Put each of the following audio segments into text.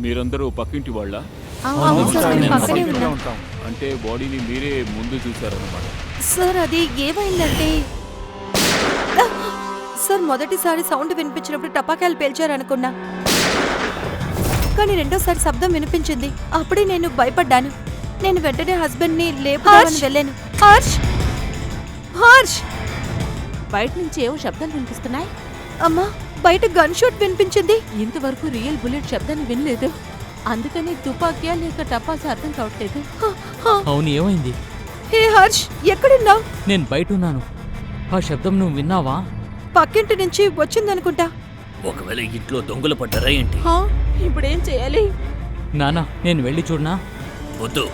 మీరందరూ పక్కింటి వాళ్ళ? అంటే బాడీని మీరే ముందు చూసారన్నమాట. సార్ అది ఏమైందంటే సార్ మొదటిసారి సౌండ్ వినిపించినప్పుడు టపాకాయలు పేల్చారనుకున్నా, కానీ రెండోసారి శబ్దం వినిపించింది. అప్పుడే నేను భయపడ్డాను. నేను వెంటనే హస్బెండ్ని లేపుదామని వెళ్ళాను. హర్ష్ హర్ష్ బయట నుంచి ఏవో శబ్దాలు వినిపిస్తున్నాయి. అమ్మా, బయట గన్ షాట్ వినిపించింది. ఇంతవరకు రియల్ బుల్లెట్ శబ్దాన్ని వినలేదు, అందుకని తుపాకీయా లేక టపాసా అర్థం కావట్లేదు. అవును, ఏమైంది? హే హర్ష్, ఎక్కడున్నావు? నేను బయట ఉన్నాను. ఆ శబ్దం నువ్వు విన్నావా? పక్కింటి నుంచి వచ్చిందనుకుంటా. ఒకవేళ ఇంట్లో దొంగలు పడ్డారా ఏంటి? ఇప్పుడేం చేయాలి? నానా, నేను వెళ్ళి చూడనా? వద్దు,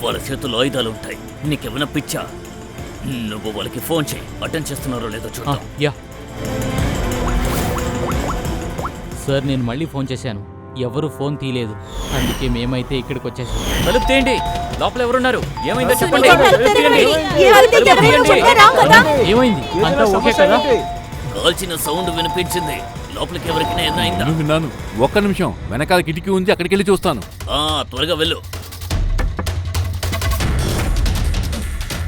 వాళ్ళ చేతుల్లో ఆయుధాలు ఉంటాయి. నీకేమైనా పిచ్చా? నువ్వు వాళ్ళకి ఫోన్ చేయి, అటెండ్ చేస్తున్నారో లేదో చూద్దాం. యా సార్, నేను మళ్ళీ ఫోన్ చేశాను, ఎవరు ఫోన్ తీయలేదు. అందుకే మేమైతే ఇక్కడికి వచ్చేసాం. తలుపు తీయండి, లోపల ఎవరున్నారు? ఏమైందో చెప్పండి. ఏమైంది? అంతా ఓకే కదా? కాల్చిన సౌండ్ వినిపించింది. లోపలికి ఎవరికైనా ఏమైనా అయిందా? విన్నాను. ఒక్క నిమిషం, వెనకాల కిటికీ ఉంది, అక్కడికి వెళ్ళి చూస్తాను. త్వరగా వెళ్ళు.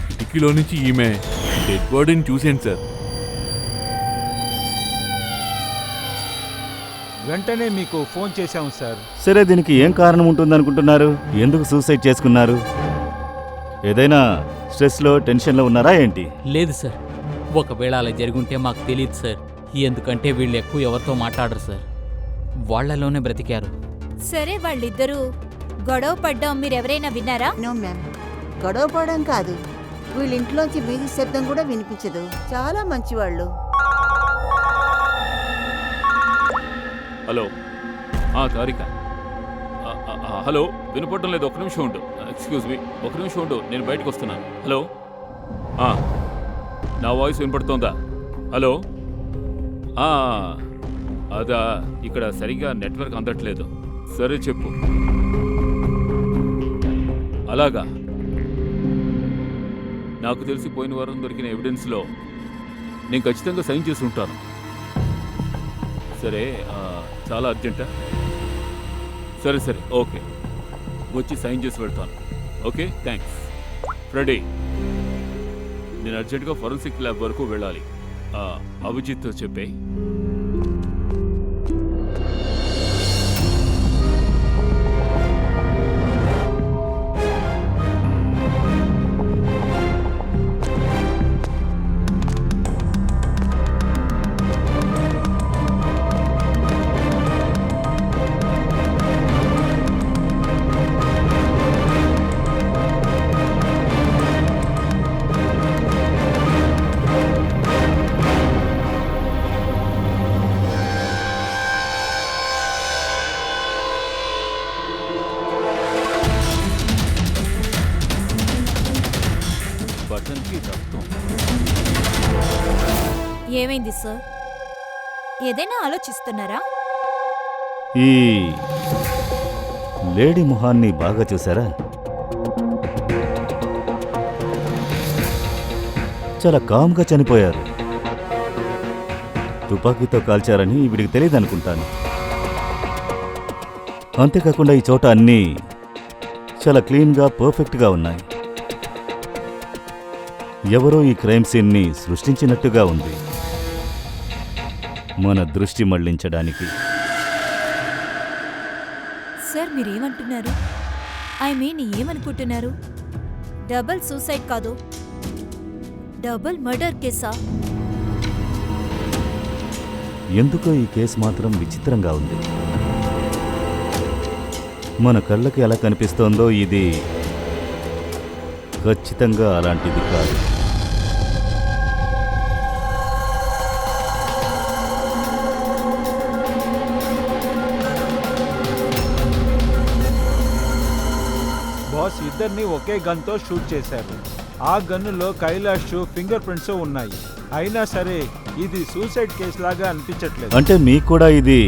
కిటికీలో నుంచి ఈమె డెడ్ బాడీని చూసేయండి సార్. వెంటనే మీకు ఫోన్ చేశాం సార్. సరే, దీనికి ఏం కారణం ఉంటుందనుకుంటున్నారు? ఎందుకు సూసైడ్ చేసుకున్నారు? ఏదైనా స్ట్రెస్లో, టెన్షన్లో ఉన్నారా ఏంటి? లేదు సార్, ఒకవేళ అలా జరుగుంటే మాకు తెలియదు సార్. ఎందుకంటే వీళ్ళు ఎక్కువ ఎవరితో మాట్లాడరు సార్, వాళ్లలోనే బ్రతికారు. సరే, వాళ్ళిద్దరూ గొడవ పడ్డం మీరెవరైనా విన్నారా? నో మ్యామ్, గొడవ పడడం కాదు, వీళ్ళింట్లోంచి మ్యూజిక్ శబ్దం కూడా వినిపించదు. చాలా మంచివాళ్ళు. హలో, తారిక. హలో, వినపడడం లేదు. ఒక నిమిషం ఉండు. ఎక్స్క్యూజ్ మీ, ఒక నిమిషం ఉండు, నేను బయటకు వస్తున్నాను. హలో, నా వాయిస్ వినపడుతోందా? హలో, అదా, ఇక్కడ సరిగ్గా నెట్వర్క్ అందట్లేదు. సరే చెప్పు. అలాగా, నాకు తెలిసి పోయిన వారం దొరికిన ఎవిడెన్స్లో నేను ఖచ్చితంగా సైన్ చేసి ఉంటాను. సరే, చాలా అర్జెంటా? సరే సరే, ఓకే, వచ్చి సైన్ చేసి వెళ్తాను. Okay, thanks. ఫ్రెడీ, నేను అర్జెంటుగా ఫోరెన్సిక్ ల్యాబ్ వరకు వెళ్ళాలి. అభిజిత్తో చెప్పే. ఏమైంది సార్? ఏదైనా ఆలోచిస్తున్నారా? ఈ లేడీ మొహాన్ని బాగా చూసారా? చాలా కామ్గా చనిపోయారు. తుపాకీతో కాల్చారని వీడికి తెలియదు అనుకుంటాను. అంతేకాకుండా ఈ చోట అన్నీ చాలా క్లీన్గా, పర్ఫెక్ట్గా ఉన్నాయి. ఎవరో ఈ క్రైమ్ సీన్ని సృష్టించినట్టుగా ఉంది, మన దృష్టి మళ్లించడానికి. సార్, మీరేమంటున్నారు? ఐ మీన్, ఏమనుకుంటున్నారు? డబుల్ సూసైడ్ కాదు, డబుల్ మర్డర్ కేసా? ఎందుకో ఈ కేసు మాత్రం విచిత్రంగా ఉంది. మన కళ్ళకి ఎలా కనిపిస్తోందో ఇది ఖచ్చితంగా అలాంటిది కాదు. బాస్, ఇద్దరిని ఒకే గన్తో షూట్ చేశారు. ఆ గన్నులో కైలాష్ ఫింగర్ ప్రింట్స్ ఉన్నాయి. అయినా సరే ఇది సూసైడ్ కేసు లాగా అనిపించట్లేదు. అంటే మీకు కూడా ఇది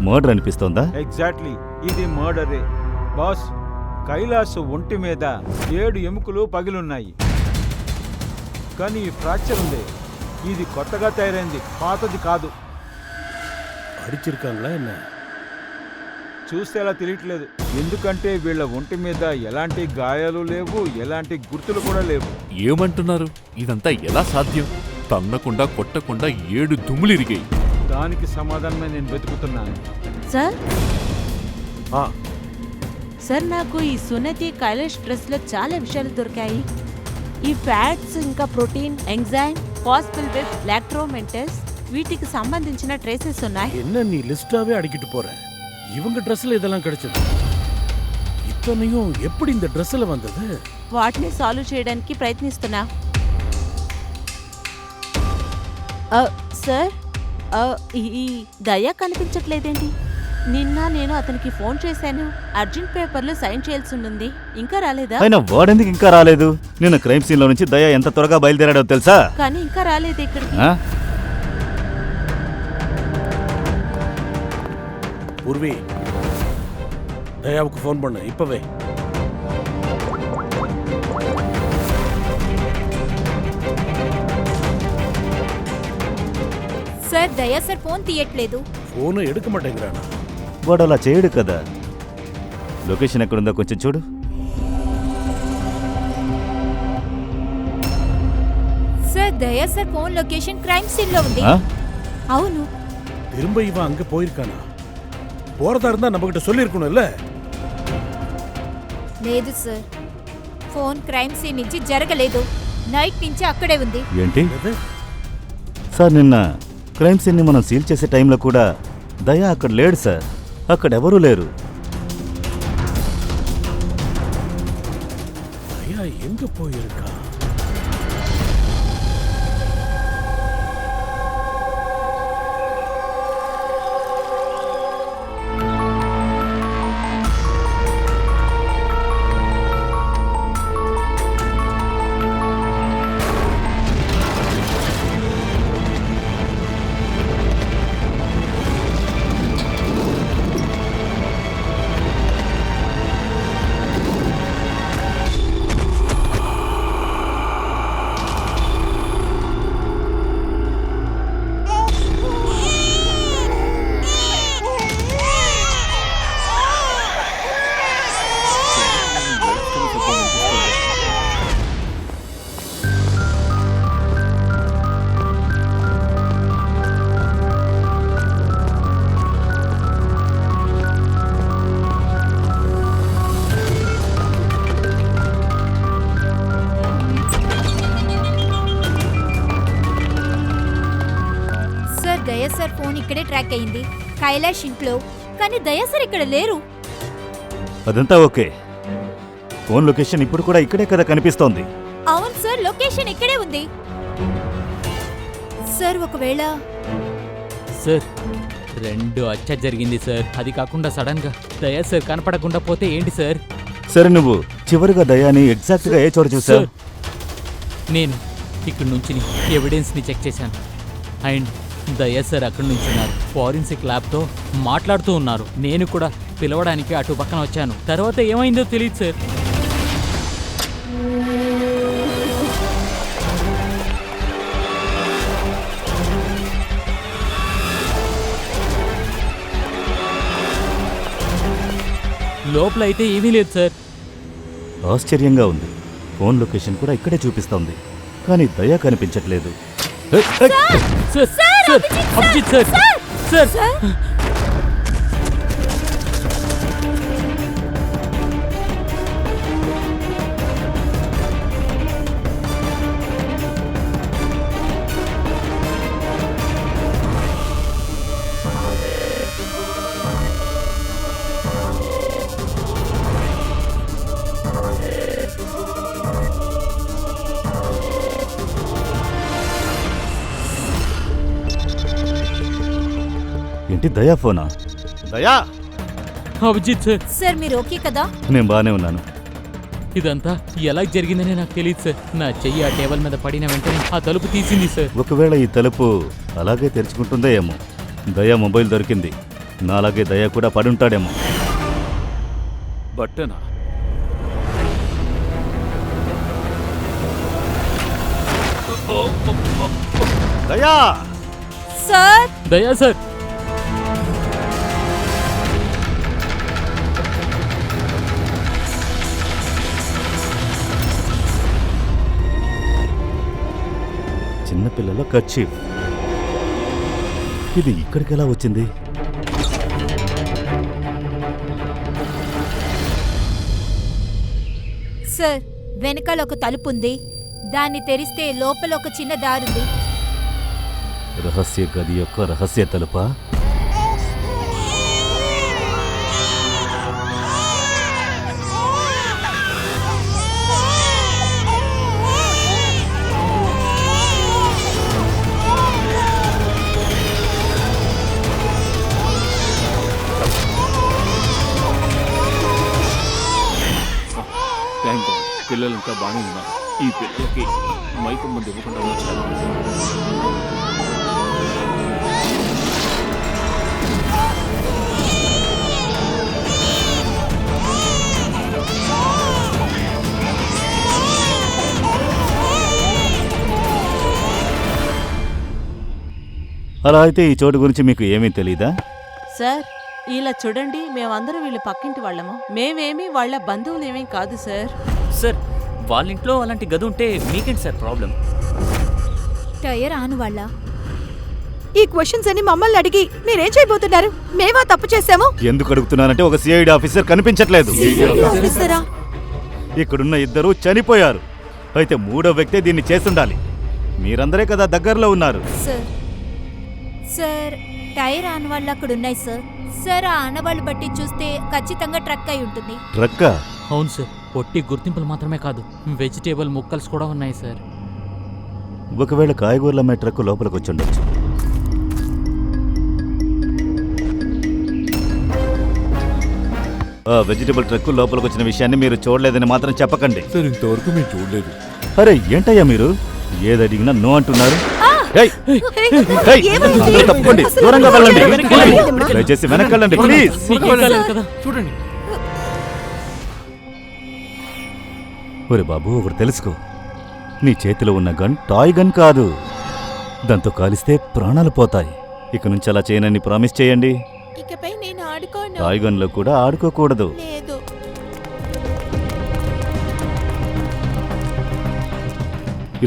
మర్డర్ అనిపిస్తోందా? ఎగ్జాక్ట్లీ, ఇది మర్డరే బాస్. కైలాష్ ఒంటి మీద 7 ఎముకలు పగిలున్నాయి, కానీ ఈ ఫ్రాక్చర్ ఉంది. ఇది కొత్తగా తయారైంది, పాతది కాదు. అడిచిరుకాన్లా என்ன? చూస్తే అలా తెలియట్లేదు. ఎందుకంటే వీళ్ళ ఒంటి మీద ఎలాంటి గాయాలు లేవు, ఎలాంటి గుర్తులు కూడా లేవు. ఏమంటున్నారు? ఇదంతా ఎలా సాధ్యం? తన్నకుండా కొట్టకుండా 7 దుమ్ములిరిగాయి. దానికి సమాధానమే నేను వెతుకుతున్నాను. సార్ సార్, నాకు ఈ సున్నతి కైలాష్ డ్రెస్లో చాలా విషయాలు దొరికాయి. ఈ ఫ్యాట్స్ ఇంకా ప్రోటీన్, ఎంజైమ్, ఫాస్ఫోలిపిడ్, లాక్టోమెంటస్ வீட்டுக்கு సంబంధించిన ట్రేసెస్ ఉన్నాయి. என்ன நீ லிஸ்டாவே அடிக்கிட்டு போற? இவங்க ட்ரெஸ்ல இதெல்லாம் கிடைச்சது. இத்தனையும் எப்படி இந்த ட்ரெஸ்ல வந்தது? వాటిని సాల్వ్ చేయడానికి ప్రయత్నిస్తున్నా. సార్, ఈ దయ కనిపించట్లేదేంటి? నిన్న నేను అతనికి ఫోన్ చేశాను. అర్జెంట్ పేపర్లో సైన్ చేయాల్సి ఉంది. ఇంకా రాలేదా? అయినా వాడెందుకు ఇంకా రాలేదు? నిన్న క్రైమ్ సీన్ లో నుంచి దయ ఎంత త్వరగా బయలుదేరాడో తెలుసా? కానీ ఇంకా రాలేదు ఇక్కడికి. ఆ? పూర్వి, దయాவுக்கு ఫోన్ பண்ணு இப்பவே. సార్ దయా సార్ ఫోన్ తీయట్లేదు. ఫోన్ எடுக்க மாட்டேங்கிறானா? వాడు అలా చేయడు కదా. లొకేషన్ ఎక్కడుందో కొంచెం చూడు. Sir Daya sir phone location crime scene లో ఉంది. ఆ? అవును. திரும்ப இவன் அங்க போயிருக்கானா? போறதா இருந்தா நம்ம கிட்ட சொல்லி இருக்கணும்ல. లేదు సార్, ఫోన్ క్రైమ్ సీన్ నుంచి జరగలేదు. నైట్ నుంచి అక్కడే ఉంది. ఏంటి எது? సార్, నిన్న క్రైమ్ సీన్ ని మనం సీల్ చేసే టైంలో కూడా దయ అక్కడ లేడు సార్. అక్కడ ఎవరూ లేరు. தயா எங்க போயிருக்கா? దయా సార్ ఫోన్ ఇక్కడే ట్రాక్ అయింది, కైలాష్ ఇంట్లో. కానీ దయా సార్ ఇక్కడ లేరు. అదంతా ఓకే. ఫోన్ లొకేషన్ ఇప్పుడు కూడా ఇక్కడే కదా కనిపిస్తోంది. అవును సార్, లొకేషన్ ఇక్కడే ఉంది. సార్ ఒకవేళ సార్, 2 అచ్చ జరిగింది సార్. అది కాకుండా సడన్ గా దయా సార్ కనపడకుండా పోతే ఏంటి సార్? సరే, నువ్వు చివరిగా దయాని ఎగ్జాక్ట్ గా ఏ చోట చూసావు? సార్, నేను ఇక్కడి నుంచి ఎవిడెన్స్ ని చెక్ చేశాను. అండ్ దయా సార్ అక్కడి నుంచి ఉన్నారు. ఫారెన్సిక్ ల్యాబ్ తో మాట్లాడుతూ ఉన్నారు. నేను కూడా పిలవడానికి అటు పక్కన వచ్చాను. తర్వాత ఏమైందో తెలియదు సార్. లోపల అయితే ఏమీ లేదు సార్. ఆశ్చర్యంగా ఉంది. ఫోన్ లొకేషన్ కూడా ఇక్కడే చూపిస్తోంది, కానీ దయ కనిపించట్లేదు. Sir, sir, Abhijit sir, sir. ఏంటి, దయా ఫోనా? దయా! అభిజిత్ సార్, సార్ మీరు ఓకే కదా? నేను బానే ఉన్నాను. ఇదంతా ఎలా జరిగిందని నాకు తెలియదు సార్. నా చెయ్యి ఆ టేబుల్ మీద పడిన వెంటనే ఆ తలుపు తీసింది సార్. ఒకవేళ ఈ తలుపు అలాగే తెరుచుకుంటుందో ఏమో. దయా మొబైల్ దొరికింది. నాలాగే దయా కూడా పడుంటాడేమో. బట్టనా? దయా! సార్ దయా సార్, చిన్నపిల్లల కర్చీఫ్. ఇది ఇక్కడికి ఎలా వచ్చింది? సార్, వెనకాల ఒక తలుపు ఉంది. దాన్ని తెరిస్తే లోపల ఒక చిన్న దారుంది. రహస్య గది యొక్క రహస్య తలుపా? థ్యాంక్ గాడ్, పిల్లలంతా బాగానే ఉన్నారు. ఈ పిల్లలకి మైకం మంది ఇవ్వకుండా వచ్చారు. అలా అయితే ఈ చోటు గురించి మీకు ఏమీ తెలీదా? సార్, ఇలా చూడండి, మేమందరం వీళ్ళ పక్కింటి వాళ్ళము. మేమేమి వాళ్ళ బంధువులేమీ కాదు సార్. సార్, వాళ్ళ ఇంట్లో అలాంటి గది ఉంటే మీకేంటి సార్ ప్రాబ్లం? టైర్ ఆను వాళ్ళ. ఈ క్వశ్చన్స్ అన్ని మమ్మల్ని అడిగి మీరేం చేయబోతున్నారు? మేమా తప్పు చేశాము? ఎందుకు అడుగుతున్నానంటే ఒక సిఐడి ఆఫీసర్ కనిపించట్లేదు. ఆఫీసరా? ఇక్కడున్న ఇద్దరు చనిపోయారు. అయితే మూడో వ్యక్తే దీన్ని చేస్తుండాలి. మీరందరే కదా దగ్గరలో ఉన్నారు. సార్, టైర్ ఆన్ వాళ్ళు అక్కడ ఉన్నాయి సార్. సార్, ఆ ఆనవాళ్ళు బట్టి చూస్తే ఖచ్చితంగా ట్రక్ అయి ఉంటుంది. ట్రక్కా? అవును సార్, పొట్టి గుర్తింపులు మాత్రమే కాదు, వెజిటేబుల్ ముక్కల్స్ కూడా ఉన్నాయి సార్. ఒకవేళ కాయగూరల అమ్మే ట్రక్ లోపలికి వచ్చి ఉండొచ్చు. ఆ వెజిటేబుల్ ట్రక్ లోపలికి వచ్చిన విషయాన్ని మీరు చూడలేదని మాత్రం చెప్పకండి. సార్, ఇంతవరకు మేము చూడలేదు. అరే ఏంటయ్యా మీరు ఏదడిగినా నో అంటున్నారు? ఏయ్! ఏయ్! అందరూ తప్పుకోండి, దూరంగా వెళ్ళండి. దయచేసి వెనక్కి ప్లీజ్. చూడండి. ఒరే బాబు, ఒకటి తెలుసుకో, నీ చేతిలో ఉన్న గన్ టాయ్ గన్ కాదు. దాంతో కాలిస్తే ప్రాణాలు పోతాయి. ఇక నుంచి అలా చేయనని ప్రామిస్ చేయండి. ఇకపై నేను ఆడుకోను. టాయ్ గన్లో కూడా ఆడుకోకూడదు. లేదు.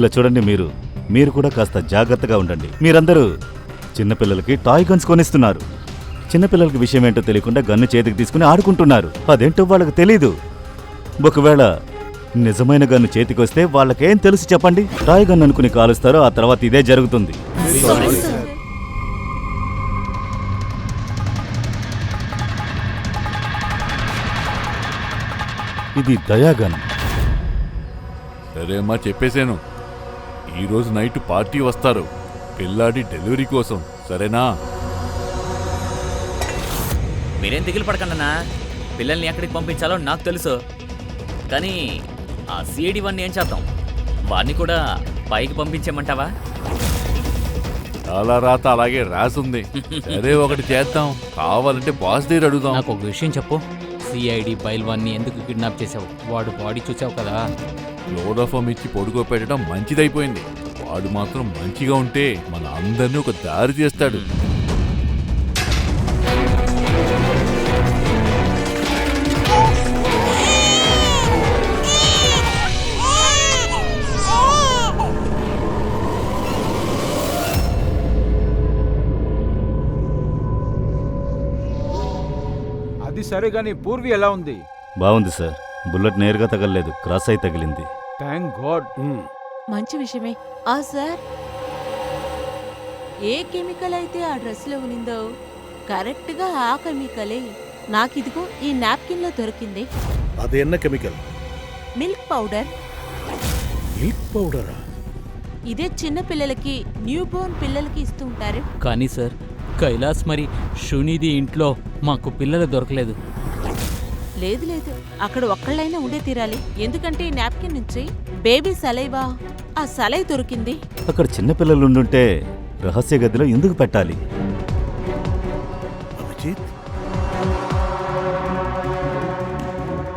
ఇలా చూడండి, మీరు కూడా కాస్త జాగ్రత్తగా ఉండండి. మీరందరూ చిన్నపిల్లలకి టాయ్ గన్స్ కొనిస్తున్నారు. చిన్నపిల్లలకి విషయం ఏంటో తెలియకుండా గన్ను చేతికి తీసుకుని ఆడుకుంటున్నారు. అదేంటో వాళ్ళకి తెలీదు. ఒకవేళ నిజమైన గన్ను చేతికి వస్తే వాళ్ళకేం తెలుసు చెప్పండి? టాయ్ గన్ అనుకుని కాలుస్తారో, ఆ తర్వాత ఇదే జరుగుతుంది. ఇది దయాగన్. సరే అమ్మా, చెప్పేశాను. ఈరోజు నైట్ పార్టీ వస్తారు, పిల్లాడి డెలివరీ కోసం. సరేనా? మీరేం దిగులు పడకండనా, పిల్లల్ని ఎక్కడికి పంపించాలో నాకు తెలుసు. కానీ ఆ సిఐడి వాడిని ఏం చేద్దాం? వాడిని కూడా పైకి పంపించేమంటావా? చాలా రాత అలాగే రాసుంది. సరే, ఒకటి చేద్దాం. కావాలంటే బాస్ దగ్గర అడుగుదాం. నాకు ఒక విషయం చెప్పు, సిఐడి బైల్వాన్ని ఎందుకు కిడ్నాప్ చేసావు? వాడు బాడీ చూసావు కదా. క్లోరోఫామ్ ఇచ్చి పడుకోపెట్టడం మంచిదైపోయింది. వాడు మాత్రం మంచిగా ఉంటే మన అందరినీ ఒక దారి చేస్తాడు. అది సరే గాని పూర్వి ఎలా ఉంది? బాగుంది సార్. బుల్లెట్ నేరుగా తగలలేదు, క్రాస్ అయి తగిలింది. Thank God. మంచి విషయమే. సార్, ఏ కెమికల్ అయితే ఆ డ్రెస్లో ఉన్నిందో కరెక్ట్గా ఆ కెమికలే నాకిదిగో ఈ నాప్కిన్లో దొరికింది. అది ఎన్న కెమికల్? Milk powder. మిల్క్ పౌడరా? ఇదే చిన్న పిల్లలకి, న్యూ బోర్న్ పిల్లలకి ఇస్తూ ఉంటారు. కానీ సార్, కైలాస్ మరి షునీది ఇంట్లో మాకు పిల్లలు దొరకలేదు. లేదు లేదు, అక్కడ ఒక్కళ్ళైనా ఉండే తీరాలి. ఎందుకంటే ఈ నాప్కిన్ నుంచి బేబీ సలైవా, ఆ సలై దొరికింది. అక్కడ చిన్నపిల్లలు ఉండుంటే రహస్య గదిలో ఎందుకు పెట్టాలి? அபிஜித்,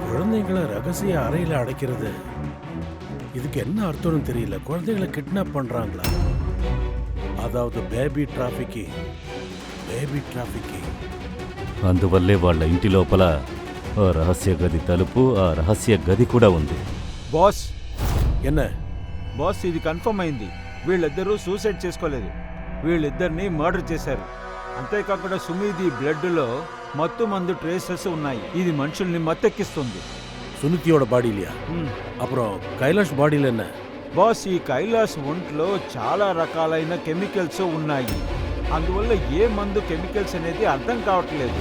குழந்தைங்களை ரகசிய அறையில அடைக்கிறது, இதுக்கு என்ன அர்த்தம்னு தெரியல. குழந்தைகளை கிட்னாப் பண்றாங்களா? அதாவது பேபி டிராஃபிக்கிங். అందువల్లే వాళ్ళ ఇంటి లోపల ఆ రహస్య గది తలుపు, ఆ రహస్య గది కూడా ఉంది. బాస్, என்ன బాస్, ఇది కన్ఫర్మ్ అయింది. వీళ్ళిద్దరూ సూసైడ్ చేసుకోలేదు, వీళ్ళిద్దరిని మర్డర్ చేశారు. అంతేకాకుండా సుమీది బ్లడ్లో మత్తు మందు ట్రేసెస్ ఉన్నాయి. ఇది మనుషుల్ని మత్తెక్కిస్తుంది. சுனிதியோட பாடியிலையா? அப்புறம் கைலாஷ் பாடியில் என்ன? బాస్, ఈ కైలాస్ ఒంట్లో చాలా రకాలైన కెమికల్స్ ఉన్నాయి. అందువల్ల ఏ మందు కెమికల్స్ అనేది అర్థం కావట్లేదు.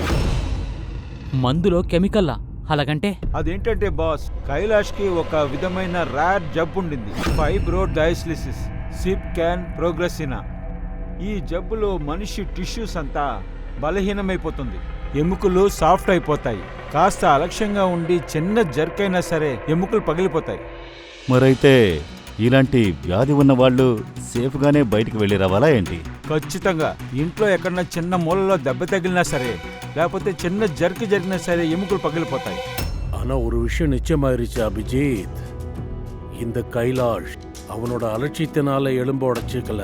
మందులో కెమికల్లా? అలాగంటే అదేంటంటే బాస్, కైలాష్కి ఒక విధమైన రేర్ జబ్బు ఉండింది, ఫైబ్రో డయాలిసిస్ సిప్ క్యాన్ ప్రోగ్రెసినా. ఈ జబ్బులో మనిషి టిష్యూస్ అంతా బలహీనమైపోతుంది, ఎముకలు సాఫ్ట్ అయిపోతాయి. కాస్త అలక్ష్యంగా ఉండి చిన్న జర్క్ అయినా సరే ఎముకలు పగిలిపోతాయి. మరైతే ఇలాంటి వ్యాధి ఉన్న వాళ్ళు సేఫ్గానే బయటికి వెళ్ళి రావాలా ఏంటి? ఖచ్చితంగా. ఇంట్లో ఎక్కడన్నా చిన్న మూలలో దెబ్బ తగిలినా సరే, లేకపోతే చిన్న జర్క్ జరిగినా సరే ఎముకలు పగిలిపోతాయి. ஆனா ஒரு விஷயம் நிச்சயமாயிருச்சு அபிஜித், இந்த கைலாஷ் அவனோட அலட்சியத்தினால எலும்பு உடைச்சிக்கல,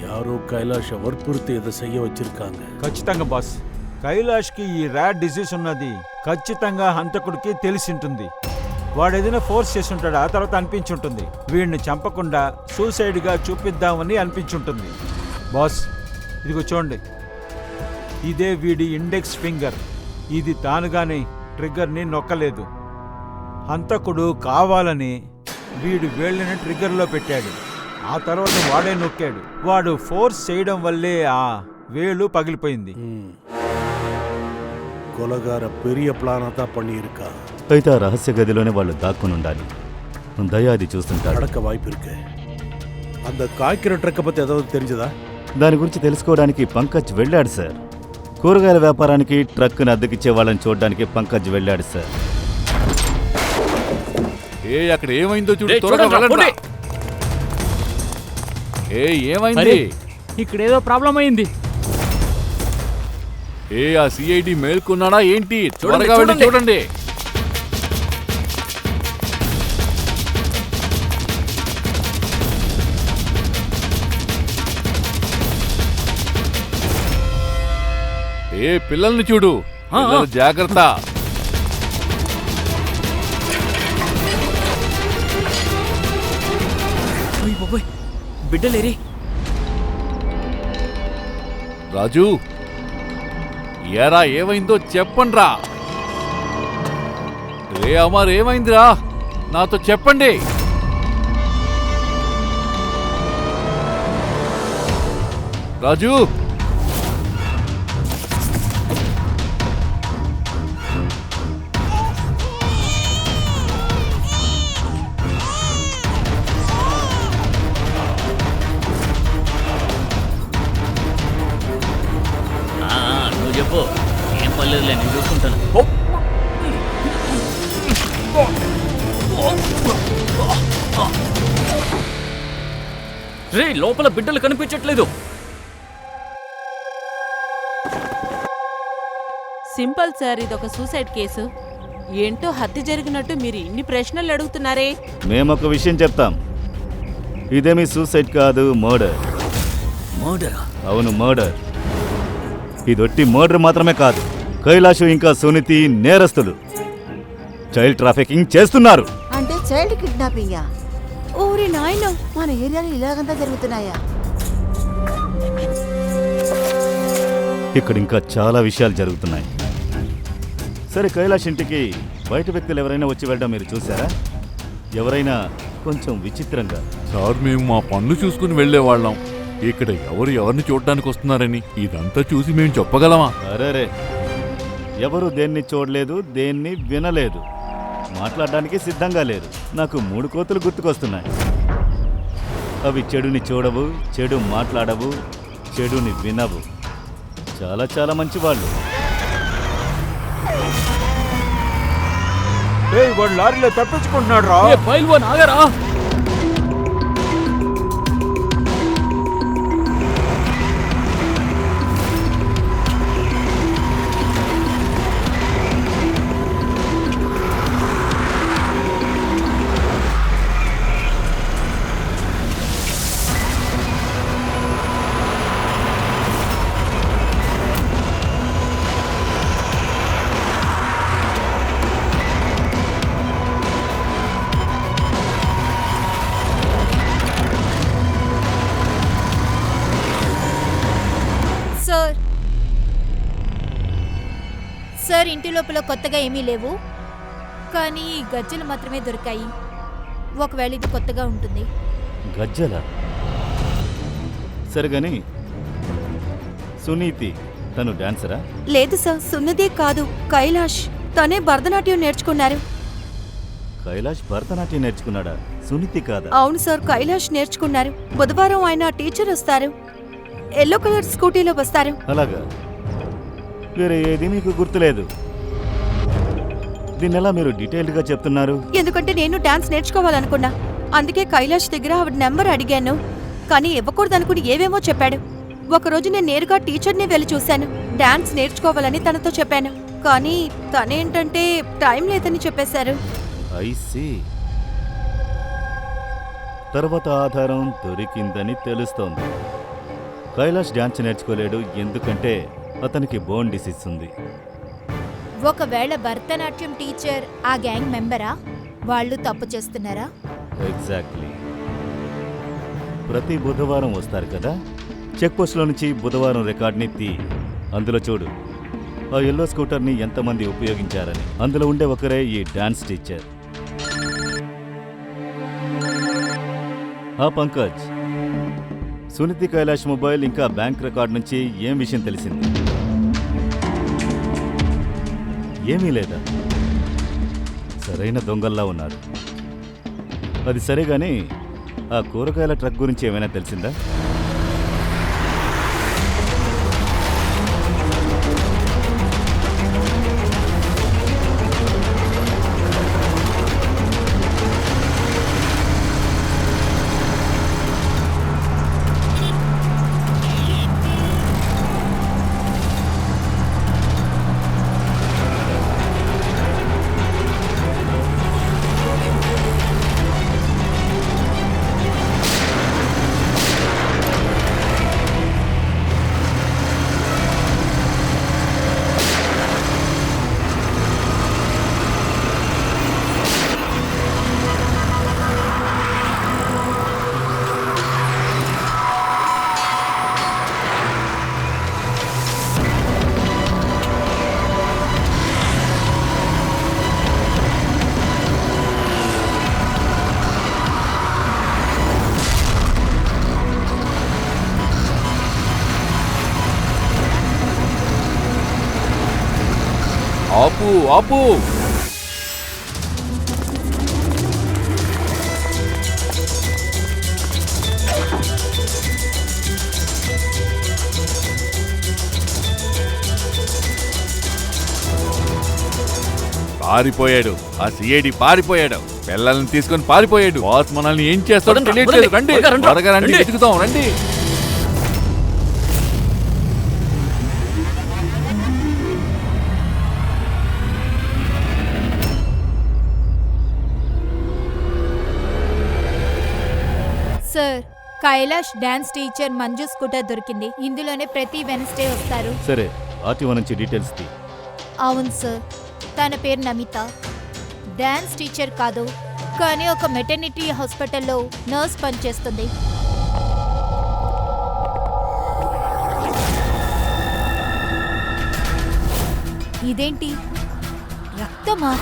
யாரோ கைலாஷை வற்புறுத்தி இதை செய்ய வச்சிருக்காங்க. ఖచ్చితంగా బాస్, కైలాష్కి ఈ ర్యాడ్ డిసీజ్ ఉన్నది ఖచ్చితంగా హంతకుడికి తెలిసింటుంది. వాడేదైనా ఫోర్స్ చేస్తుంటాడు, ఆ తర్వాత అనిపించుంటుంది వీడిని చంపకుండా సూసైడ్గా చూపిద్దామని అనిపించుంటుంది. బాస్, ఇదిగో చూడండి, ఇదే వీడి ఇండెక్స్ ఫింగర్. ఇది తానుగానే ట్రిగ్గర్ని నొక్కలేదు. హంతకుడు కావాలని వీడి వేళ్ళని ట్రిగ్గర్లో పెట్టాడు, ఆ తర్వాత వాడే నొక్కాడు. వాడు ఫోర్స్ చేయడం వల్లే ఆ వేలు పగిలిపోయింది. கொலகார பெரிய பிளானா தான் பண்ணியிருக்கா. అయితే ఆ రహస్య గదిలోనే వాళ్ళు దాక్కుని ఉండాలి. దయా అది చూస్తుంటాడు. நடக்க வாய்ப்பு இருக்கு. அந்த காய்க்கிற ட்ரக்கை பத்தி ஏதாவது தெரிஞ்சதா? దాని గురించి తెలుసుకోవడానికి పంకజ్ వెళ్ళాడు సార్. కూరగాయల వ్యాపారానికి ట్రక్ను అద్దెకిచ్చే వాళ్ళని చూడడానికి పంకజ్ వెళ్ళాడు సార్. అక్కడ ఏమైందో చూడు, త్వరగా వెళ్ళండి. ఏమైంది? ఇక్కడేదో ప్రాబ్లం అయింది. ఆ సిఐడి మేల్కొన్నాడా ఏంటి? త్వరగా వెళ్ళి చూడండి. పిల్లల్ని చూడు, జాగ్రత్త. బిడ్డలేరి రాజు, ఏరా ఏమైందో చెప్పండ్రా. రే అమర్, ఏమైందిరా? నాతో చెప్పండి. రాజు, నువ్వు చెప్పు. ఏం పర్లేదులే, నేను చూసుకుంటాను. రే, లోపల బిడ్డలు కనిపించట్లేదు. సింపుల్ సార్, ఇదొక సూసైడ్ కేసు. ఏంటో హత్య జరిగినట్టు మీరు ఇన్ని ప్రశ్నలు అడుగుతున్నారే. మేమొక విషయం చెప్తాం, ఇదేమీ సూసైడ్ కాదు, మర్డర్. మర్డరా? అవును, మర్డర్. ఇదొట్టి మర్డర్ మాత్రమే కాదు, కైలాషు ఇంకా సునీతి నేరస్తులు. చైల్డ్ ట్రాఫికింగ్ చేస్తున్నారు. అంటే చైల్డ్ కిడ్నాపింగా? ఓరి నాయనో, మన ఏరియాలో ఇలాగంతా జరుగుతున్నాయా? ఇక్కడ ఇంకా చాలా విషయాలు జరుగుతున్నాయి. సరే, కైలాష్ ఇంటికి బయట వ్యక్తులు ఎవరైనా వచ్చి వెళ్ళడం మీరు చూసారా? ఎవరైనా కొంచెం విచిత్రంగా? సార్, మేము మా పనులు చూసుకుని వెళ్లేవాళ్ళం. ఇక్కడ ఎవరిని చూడడానికి వస్తున్నారని ఇదంతా చూసి మేము చెప్పగలమా? అరే, ఎవరు దేన్ని చూడలేదు, దేన్ని వినలేదు, మాట్లాడడానికి సిద్ధంగా లేరు. నాకు 3 కోతులు గుర్తుకొస్తున్నాయి. అవి చెడుని చూడవు, చెడు మాట్లాడవు, చెడుని వినవు. చాలా చాలా మంచి వాళ్ళు. వాడు లారీలో తప్పించుకుంటున్నాడు రా. పైల్వాన్, ఆగరా. ఇంటి లోపల కొత్తగా ఏమీ లేవు, కానీ ఈ గజ్జలు మాత్రమే దొరికాయి. ఒకవేళ ఇది కొత్తగా ఉంటుంది. గజ్జల సరిగాని సునీతి తను డాన్సరా? లేదు సార్, సున్నదే కాదు, కైలాష్. తనే భరతనాట్యం నేర్చుకున్నారు. కైలాష్ భరతనాట్యం నేర్చుకున్నాడా? సునీతి కాదా? అవును సార్, కైలాష్ నేర్చుకున్నారు. బుధవారం ఆయన టీచర్ వస్తారు. ఎల్లో కలర్ స్కూటీలో వస్తారు. అలాగా? వేరే ఏది మీకు గుర్తులేదు? దీన్నెలా మీరు డీటెయిల్డ్గా చెప్తున్నారు? ఎందుకంటే నేను డాన్స్ నేర్చుకోవాలనుకున్నా. అందుకే కైలాష్ దగ్గర ఆవిడ నెంబర్ అడిగాను, కానీ ఇవ్వకూడదనుకుని ఏవేమో చెప్పాడు. ఒకరోజు నేను నేరుగా టీచర్ని వెళ్ళి చూశాను. డాన్స్ నేర్చుకోవాలని తనతో చెప్పాను, కానీ తనేంటంటే టైం లేదని చెప్పేశారు. I see. తర్వాత ఆధారం దొరికిందని తెలుస్తోంది. కైలాష్ డాన్స్ నేర్చుకోలేడు ఎందుకంటే అతనికి బోన్ డిసీజ్ ఉంది. ఒకవేళ భరతనాట్యం టీచర్ ఆ గ్యాంగ్ మెంబరా? వాళ్ళు తప్పు చేస్తున్నారా? ఎగ్జాక్ట్లీ. ప్రతి బుధవారం వస్తారు కదా, చెక్ పోస్ట్లో నుంచి బుధవారం రికార్డ్ని తీ. అందులో చూడు ఆ ఎల్లో స్కూటర్ని ఎంతమంది ఉపయోగించారని. అందులో ఉండే ఒకరే ఈ dance teacher. Pankaj, Suniti Kailash mobile ఇంకా బ్యాంక్ రికార్డ్ నుంచి ఏం విషయం తెలిసింది? ఏమీ లేదా? సరైన దొంగల్లా ఉన్నారు. అది సరే గాని ఆ కూరగాయల ట్రక్ గురించి ఏమైనా తెలిసిందా? ఆపు ఆపు. పారిపోయాడు. ఆ సిఐడి పారిపోయాడు. పిల్లల్ని తీసుకొని పారిపోయాడు. బాస్ మనల్ని ఏం చేస్తాడో తెలియట్లేదు. రండి త్వరగా రండి, వెతుకుతాం రండి. Sir, Kailash dance teacher Manju scooter దొరికింది. ఇందులోనే ప్రతి వెనస్డే వస్తారు. సరే, ఆర్టీఓ నుంచి డీటెయిల్స్ తీ. అవును సార్, తన పేరు నమిత. డాన్స్ టీచర్ కాదు, కానీ ఒక మెటర్నిటీ హాస్పిటల్లో నర్స్ పనిచేస్తుంది. ఇదేంటి రక్తమా?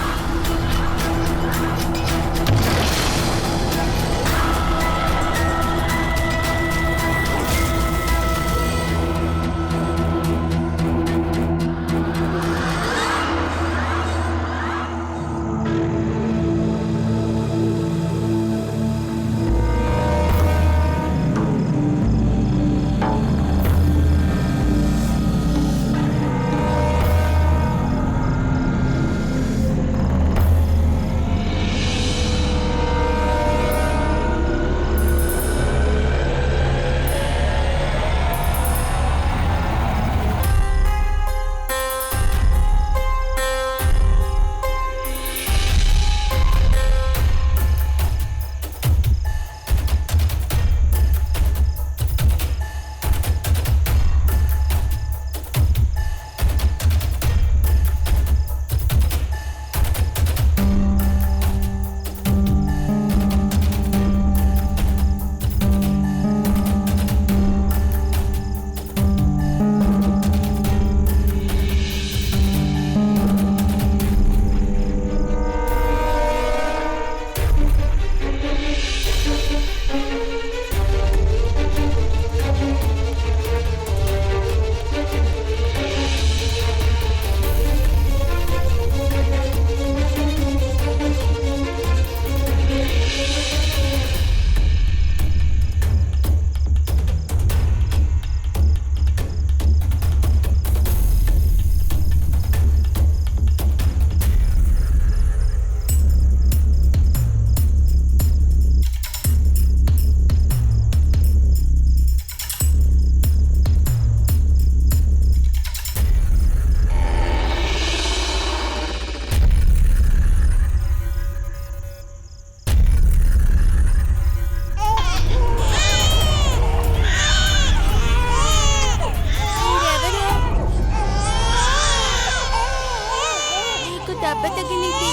దెబ్బ తగిలింది.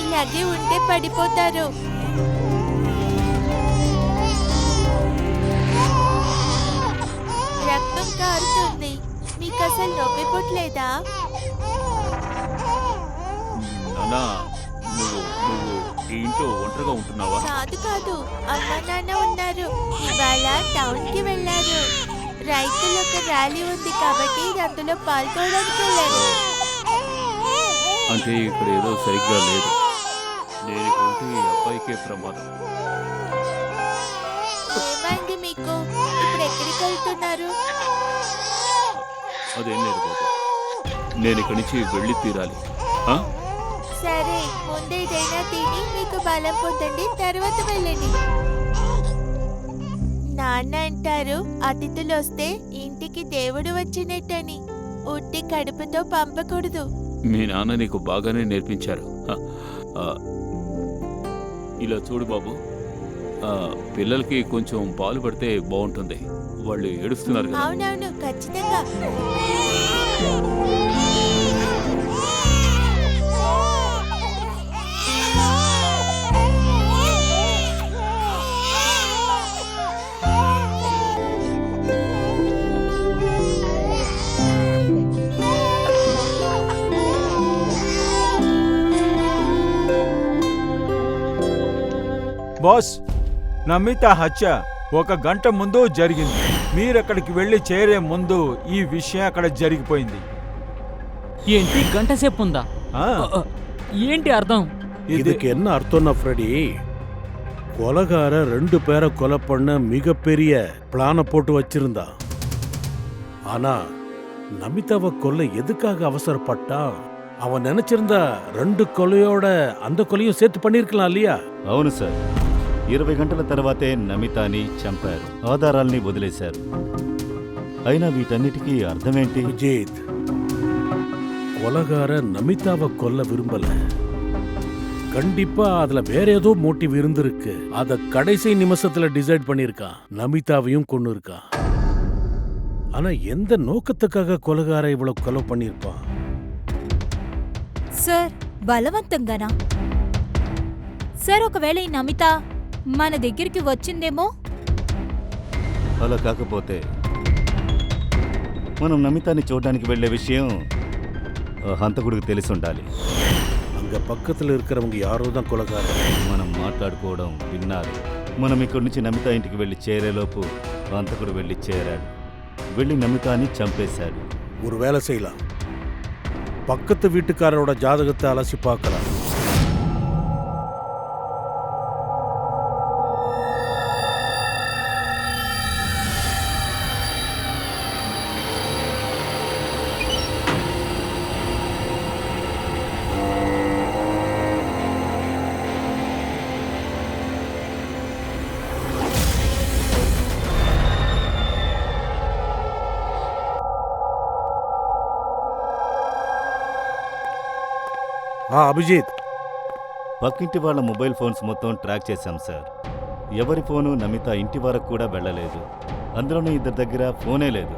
ఇలాగే ఉంటే పడిపోతారు. రక్తం కారుతుంది. మీకు అసలు నొప్పి పుట్టలేదా? నానా, నువ్వు ఈ ఇంట్లో ఒంటరిగా ఉంటున్నావా? కాదు, అమ్మ నాన్న ఉన్నారు. ఇవాళ టౌన్ కి వెళ్ళారు. రైతుల ఒక ర్యాలీ ఉంది కాబట్టి అందులో పాల్గొనడానికి వెళ్ళారు. అంటే ఇక్కడ ఏదో సరిగ్గా లేదు. నేను ఇక్కడ ఉంటే ఈ అబ్బాయికే ప్రమాదం. ఏమైంది మీకు? ఇప్పుడు ఎక్కడికి వెళ్తున్నారు? అదేం లేదు బాబా, నేను ఇక్కడి నుంచి వెళ్ళి తీరాలి. ఆ? సరే, ముందేదైనా తిని మీకు బలం పొందండి, తర్వాత వెళ్ళండి. నాన్న అంటారు అతిథులు వస్తే ఇంటికి దేవుడు వచ్చినట్టని. ఉట్టి కడుపుతో పంపకూడదు. మీ నాన్న నీకు బాగానే నేర్పించారు. ఆ, ఇలా చూడు బాబు, పిల్లలకి కొంచెం పాలు పడితే బాగుంటుంది. వాళ్ళు ఏడుస్తున్నారు కదా. అవునవును, ఖచ్చితంగా. బాస్, నమిత హత్య 1 గంట ముందు జరిగింది. మీరక్కడికి వెళ్ళి చేరే ముందు ఈ విషయం అక్కడ జరిగిపోయింది. ఏంటి గంట సేపు ఉందా? ఆ, ఏంటి అర్థం? ఇది இதுக்கு என்ன அர்த்தம்னா ஃப்ரெடி, கொலகார 2 பேரை கொலை பண்ண மிகப்பெரிய பிளான போட்டு வச்சிருந்தா. ஆனா நமிதாவை கொல்ல எதுக்காக அவசரப்பட்டா? அவன் நினைச்சிருந்தா 2 கொலையோட அந்த கொலையும் சேர்த்து பண்ணிருக்கலாம் இல்லையா? అవును సార్, 20 గంటల తర్వాతే నమితాని చంపారు, ఆధారాల్ని వదిలేశారు. అయినా వీటన్నిటికీ అర్థమేంటి? விஜித், கொலகார நமிதாவை கொல்ல விரும்பல. கண்டிப்பா அதுல வேற ஏதோ மோட்டிவ் இருந்திருக்கு. அத கடைசி நிமிஷத்துல டிசைட் பண்ணிருக்கான். நமிதாவையும் கொன்னு இருக்கான். ஆனா எந்த நோக்கத்துக்காக கொலகார இவ்வளவு கொலை பண்ணிருப்பான்? సార్, బలవంతంగానా? సార్, ఒకవేళ ఈ నమిత మన దగ్గరికి వచ్చిందేమో. అలా కాకపోతే మనం నమితాని చూడడానికి వెళ్ళే విషయం ఆ హంతకుడికి తెలిసి ఉండాలి. அங்க பக்கத்துல இருக்கிறவங்க யாரோ தான் கொலகாரன். మనం మాట్లాడుకోవడం విన్నారు. మనం ఇక్కడి నుంచి నమిత ఇంటికి వెళ్ళి చేరేలోపు హంతకుడు వెళ్ళి చేరాడు. వెళ్ళి నమితాని చంపేశాడు. ஒரு வேலை செய்யலாம். பக்கத்து வீட்டுக்காரரோட ஜாதகத்தை அலசி பார்க்கலாம். అభిజిత్, పక్కింటి వాళ్ళ మొబైల్ ఫోన్స్ మొత్తం ట్రాక్ చేశాం సార్. ఎవరి ఫోను నమిత ఇంటి వరకు కూడా వెళ్ళలేదు. అందులోనూ 2 దగ్గర ఫోనే లేదు.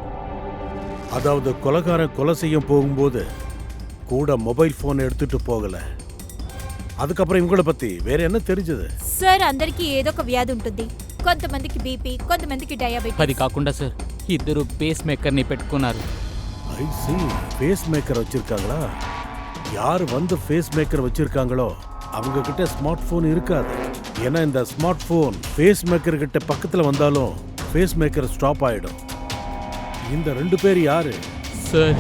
அதாவது கொலகாரன் கொலை செய்ய போகும்போது கூட மொபைல் ஃபோன் எடுத்துட்டு போகல. அதுக்கப்புறம் இவங்கள பத்தி வேற என்ன தெரிஞ்சது? సార్, అందరికీ ఏదో ఒక వ్యాధి ఉంటుంది. కొంతమందికి బీపీ, కొంతమందికి అది డయాబెటీస్. కాకుండా సార్, ఇద్దరు పేస్ మేకర్ని పెట్టుకున్నారు. ஐ சி, ஃபேஸ் மேக்கர் வச்சிருக்காங்களா? யார் வந்து ஃபேஸ் மேக்கர் வச்சிருக்காங்களோ அவங்க கிட்ட ஸ்மார்ட் போன் இருக்காது. ஏன்னா இந்த ஸ்மார்ட் போன் ஃபேஸ் மேக்கர் கிட்ட பக்கத்துல வந்தாலும் ஃபேஸ் மேக்கர் ஸ்டாப் ஆயிடும். இந்த 2 பேர் யாரு? సార్,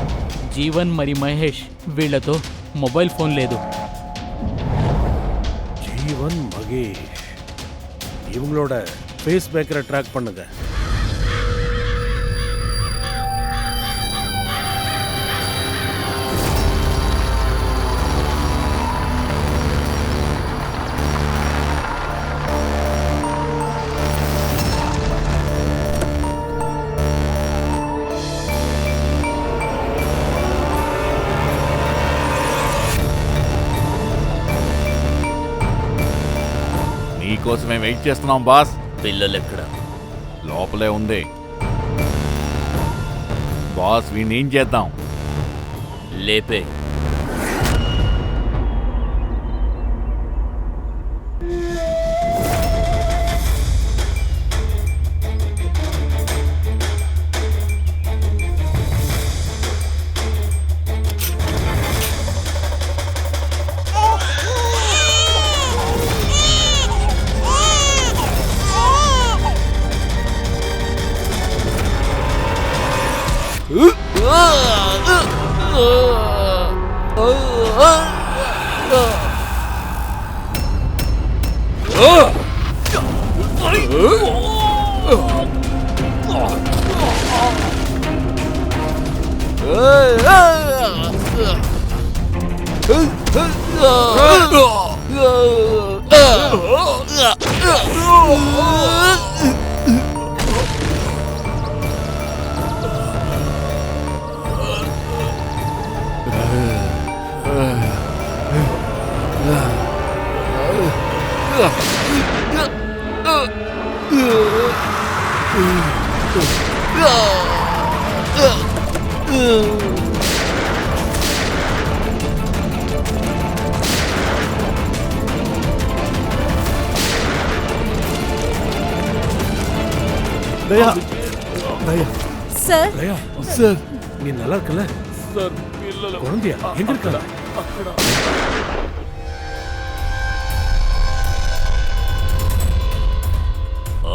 జీవన్ మరి మహేష్, వీళ్ళతో మొబైల్ ఫోన్ లేదు. ஜீவன், மகேஷ், இவங்களோட ஃபேஸ் மேக்கரை ட்ராக் பண்ணுங்க. మీకోసమే వెయిట్ చేస్తున్నాం బాస్. పిల్లలు ఎక్కడ? లోపలే ఉంది బాస్. వీడిని ఏం చేద్దాం? లేపే. దయా దయా సార్ தயா சார் நீ நல்லா இருக்கல సార్ పిల్లలు குழந்தையா எங்க இருக்கல అక్కడ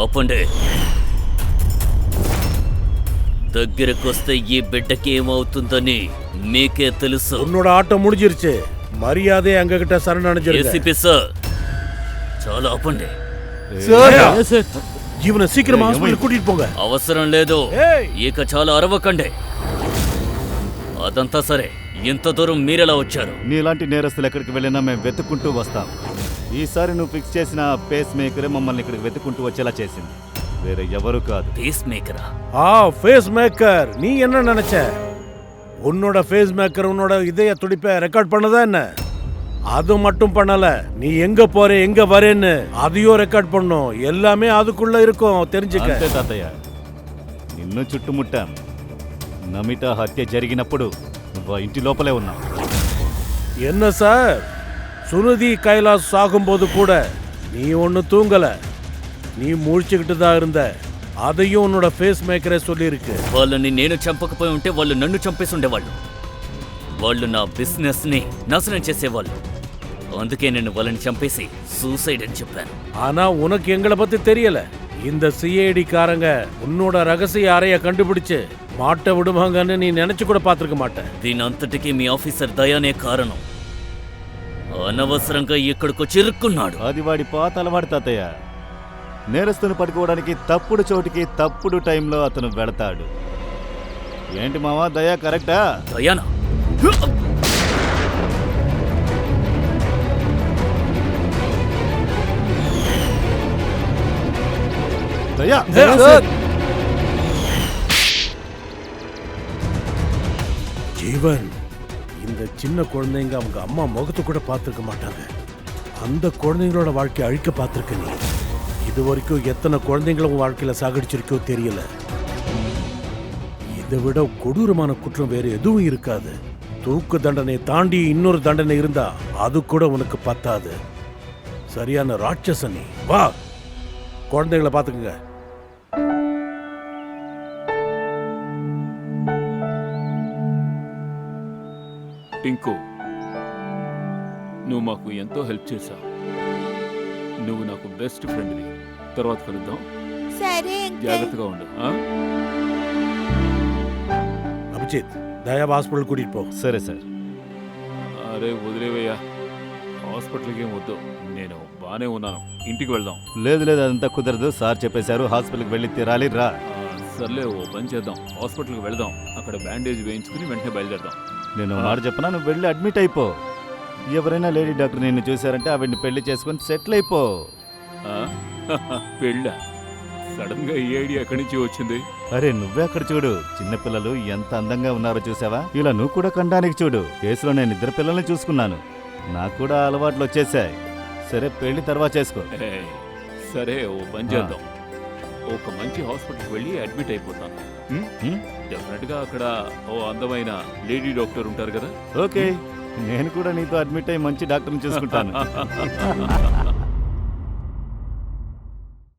ఆపండి. దగ్గరకొస్తే ఈ బిడ్డకి ఏమవుతుందని మీకే తెలుసు. உன்னோட ஆட்டம் முடிஞ்சிருச்சு மரியாதை அங்ககிட்ட சரணடைஞ்சிருக்க ఏసీపీ సార్, చాలా ఆపండి. இவனை சீக்கிரம் ஹாஸ்பிடல் கூட்டிட்டு போங்க. అవసరం లేదు. ఏయ్! ఇక చాలా అరవకండి. అదంతా సరే, ఇంత దూరం మీరెలా వచ్చారు? నీలాంటి నేరస్తులు ఎక్కడికి వెళ్ళినా మేము వెతుక్కుంటూ వస్తాం. ఈసారి నువ్వు ఫిక్స్ చేసిన పేస్ మేకరే మమ్మల్ని ఇక్కడికి వెతుక్కుంటూ వచ్చేలా చేసింది, వేరే ఎవరు కాదు. పేస్ మేకరా? ஃபேஸ் மேக்கர் நீ என்ன நினைச்ச? உன்னோட ஃபேஸ் மேக்கர் உன்னோட இதய துடிப்பை ரெக்கார்ட் பண்ணதா என்ன? அது மட்டும் பண்ணல, நீ எங்க போற எங்க வரேன்னு அதையும் ரெக்கார்ட் பண்ணும். எல்லாமே அதுக்குள்ள இருக்கும், தெரிஞ்சுக்க. అంతే తాతయ్య, నిన్ను చుట్టుముట్టాం. నమిత హత్య జరిగినప్పుడు నువ్వు ఆ ఇంటి లోపలే ఉన్నావు. என்ன சார், சுருதி கைலாஸ் சாகும்போது கூட நீ ஒன்று தூங்கல, நீ முழிச்சுக்கிட்டு தான் இருந்த. அதையும் உன்னோட ஃபேஸ் மேக்கரே சொல்லியிருக்கு. వాళ్ళని నేను చంపకపోయి ఉంటే వాళ్ళు నన్ను చంపేసి ఉండేవాళ్ళు. వాళ్ళు నా బిజినెస్ ని నాశనం చేసేవాళ్ళు. అందుకే నేను వాళ్ళని చంపేసి సూసైడ్ అని చెప్పాను. ஆனா உனக்கு எங்களை பத்தி தெரியல. இந்த சிஐடி காரங்க உன்னோட ரகசிய அறைய கண்டுபிடிச்சு மாட்ட விடுவாங்கன்னு நீ நினைச்சு கூட பார்த்திருக்க மாட்ட. దీని అంతటికీ మీ ఆఫీసర్ దయానే కారణం. అనవసరంగా ఇక్కడికొచ్చి ఇరుక్కున్నాడు. అది వాడి పాత అలవాటు తాతయ్య. నేరస్తుని పట్టుకోవడానికి తప్పుడు చోటికి తప్పుడు టైంలో అతను వెళతాడు. ఏంటి మావా, దయా కరెక్టా? దయానా? దయా ஜீவன், இந்த சின்ன குழந்தைங்க அவங்க அம்மா முகத்தை கூட பார்த்துருக்க மாட்டாங்க. அந்த குழந்தைங்களோட வாழ்க்கையை அழிக்க பார்த்துருக்க நீ. இது வரைக்கும் எத்தனை குழந்தைங்கள உன் வாழ்க்கையில சாகடிச்சிருக்கோ தெரியல. இதை விட கொடூரமான குற்றம் வேற எதுவும் இருக்காது. தூக்கு தண்டனை தாண்டி இன்னொரு தண்டனை இருந்தா அது கூட உனக்கு பத்தாது. சரியான ராட்சச நீ. வா, குழந்தைங்களை பார்த்துக்குங்க. టింకు, నువ్వు మాకు ఎంతో హెల్ప్ చేశావు. నువ్వు నాకు బెస్ట్ ఫ్రెండ్ని. తర్వాత కలుద్దాం. సరే జాగ్రత్తగా ఉండు. ఆ? అభిజిత్, దయా హాస్పిటల్ కూటికి పో. సరే సార్. అరే వదిలేవయ్యా, హాస్పిటల్కి ఏం వద్దు, నేను బాగానే ఉన్నాను. ఇంటికి వెళ్దాం. లేదు లేదు, అదంతా కుదరదు. సార్ చెప్పేశారు, హాస్పిటల్కి వెళ్ళి తీరాలి. రా. సర్లే, ఓ పని చేద్దాం, హాస్పిటల్కి వెళ్దాం. అక్కడ బ్యాండేజ్ వేయించుకుని వెంటనే బయలుదేరదాం. నేను మాట చెప్పనా, నువ్వు వెళ్ళి అడ్మిట్ అయిపో. ఎవరైనా లేడీ డాక్టర్ నిన్ను చూశారంటే ఆవిడ్ని పెళ్లి చేసుకొని సెటిల్ అయిపో. పెళ్ళ? సడన్ గా ఈ ఐడియా ఎక్కడి నుంచి వచ్చింది? అరే నువ్వే అక్కడ చూడు, చిన్నపిల్లలు ఎంత అందంగా ఉన్నారో చూసావా? ఇలా నువ్వు కూడా కనడానికి చూడు. కేసులో నేను 2 పిల్లల్ని చూసుకున్నాను, నాకు కూడా అలవాట్లు వచ్చేసాయి. సరే, పెళ్లి తర్వాత చేసుకో. సరే, ఓ పని చేద్దాం, ఒక మంచి హాస్పిటల్కి వెళ్ళి అడ్మిట్ అయిపోతాను. డెఫినెట్ గా అక్కడ ఓ అందమైన లేడీ డాక్టర్ ఉంటారు కదా. ఓకే, నేను కూడా నీతో అడ్మిట్ అయ్యి మంచి డాక్టర్ని చూసుకుంటాను.